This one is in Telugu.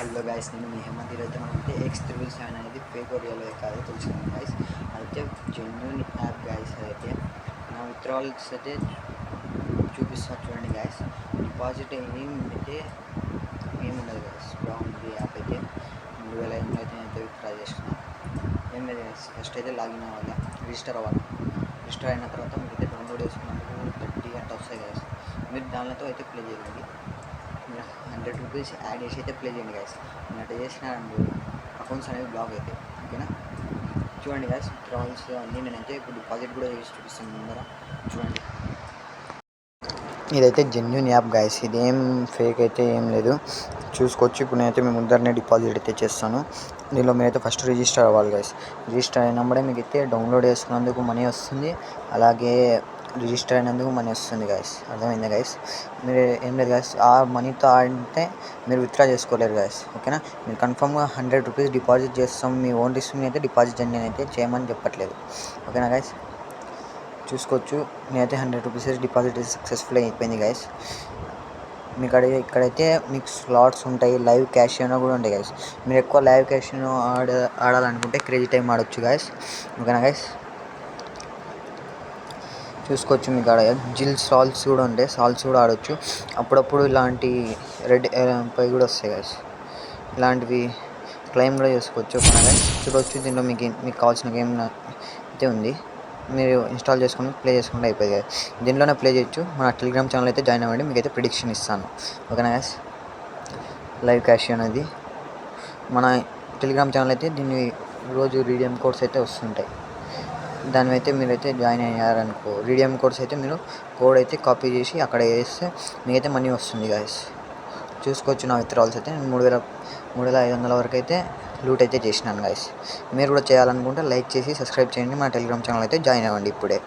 హలో గైస్, నేను మీ హేమంత్. ఈరోజు మనమైతే X777 అనేది ఫేక్ రియల్ కాదు తెలుసుకున్నాం గైస్. అయితే జెన్యూన్ యాప్ గైస్. అయితే నా విత్డ్రాల్స్ అయితే చూపిస్తాను చూడండి గైస్. డిపాజిట్ అయితే ఏముండదు గైస్. బాగుంది యాప్ అయితే. 3,500 అయితే నేనైతే విత్డ్రా చేసిన. ఏం లేదు గైస్, ఫస్ట్ అయితే లాగిన్ అవ్వాలి, రిజిస్టర్ అవ్వాలి. రిజిస్టర్ అయిన తర్వాత మీరైతే డౌన్లోడ్ చేసుకున్నందుకు 30 గంట వస్తాయి గైస్. మీరు దానితో అయితే ప్లే చేయండి. 100 రూపీస్ యాడ్ చేసి అయితే ప్లే చేయండి గైస్. నేను అట్లా చేసినారండి, అకౌంట్స్ అనేవి బ్లాక్ అవుతాయి. ఓకేనా, చూడండి గైస్. విత్డ్రాల్స్ అన్నీ నేనైతే ఇప్పుడు డిపాజిట్ కూడా చేసి చూపిస్తాను ముందర చూడండి. ఇదైతే జెన్యూన్ యాప్ గైస్, ఇదేం ఫేక్ అయితే ఏం లేదు, చూసుకోవచ్చు. ఇప్పుడు నేనైతే మీ ముందరనే డిపాజిట్ అయితే చేస్తాను. దీనిలో మీరైతే ఫస్ట్ రిజిస్టర్ అవ్వాలి గైస్. రిజిస్టర్ అయినప్పుడే మీకు అయితే డౌన్లోడ్ చేసుకున్నందుకు మనీ వస్తుంది, అలాగే రిజిస్టర్ అయినందుకు మనీ వస్తుంది గైస్. అర్థమైందా గైస్? మీరు ఏం లేదు గైస్, ఆ మనీతో ఆడితే మీరు విత్డ్రా చేసుకోలేరు గైస్. ఓకేనా, మీరు కన్ఫర్మ్గా 100 రూపీస్ డిపాజిట్ చేస్తాం, మీ ఓన్ రిస్క్ అయితే డిపాజిట్ చేయండి, నేనైతే చేయమని చెప్పట్లేదు. ఓకేనా గైస్, చూసుకోవచ్చు. నేనైతే 100 రూపీస్ డిపాజిట్ చేసి సక్సెస్ఫుల్ అయిపోయింది గైస్. మీకు ఇక్కడైతే మీకు స్లాట్స్ ఉంటాయి, లైవ్ క్యాషియో కూడా ఉంటాయి గైస్. మీరు ఎక్కువ లైవ్ క్యాషియో ఆడాలనుకుంటే క్రెడిట్ టైం ఆడొచ్చు గైస్. ఓకేనా గైస్, చూసుకోవచ్చు. మీకు ఆడ జిల్ సాల్ట్స్ కూడా ఉంటాయి, సాల్ట్స్ కూడా ఆడొచ్చు. అప్పుడప్పుడు ఇలాంటి రెడ్ పై కూడా వస్తాయి గైస్. ఇలాంటివి క్లెయిమ్ కూడా చేసుకోవచ్చు. ఓకేనా గైస్, చూడవచ్చు. దీంట్లో మీకు కావాల్సిన గేమ్ అయితే ఉంది, మీరు ఇన్స్టాల్ చేసుకుని ప్లే చేసుకుంటే అయిపోయింది. దీంట్లోనే ప్లే చేయొచ్చు. మన టెలిగ్రామ్ ఛానల్ అయితే జాయిన్ అవ్వండి, మీకైతే ప్రిడిక్షన్ ఇస్తాను. ఓకేనా గైస్, లైవ్ క్యాషియో అనేది మన టెలిగ్రామ్ ఛానల్ అయితే దీన్ని రోజు రీడియం కోడ్స్ అయితే వస్తుంటాయి. దాని అయితే మీరైతే జాయిన్ అయ్యారనుకో, రీడియం కోడ్స్ అయితే మీరు కోడ్ అయితే కాపీ చేసి అక్కడ వేస్తే మీకైతే మనీ వస్తుంది గైస్. చూసుకోవచ్చు. నా విత్డ్రాల్స్ అయితే 3,500 వరకు అయితే లూట్ అయితే చేసినాను గైస్. మీరు కూడా చేయాలనుకుంటే లైక్ చేసి సబ్స్క్రైబ్ చేయండి, మన టెలిగ్రామ్ ఛానల్ అయితే జాయిన్ అవ్వండి ఇప్పుడే.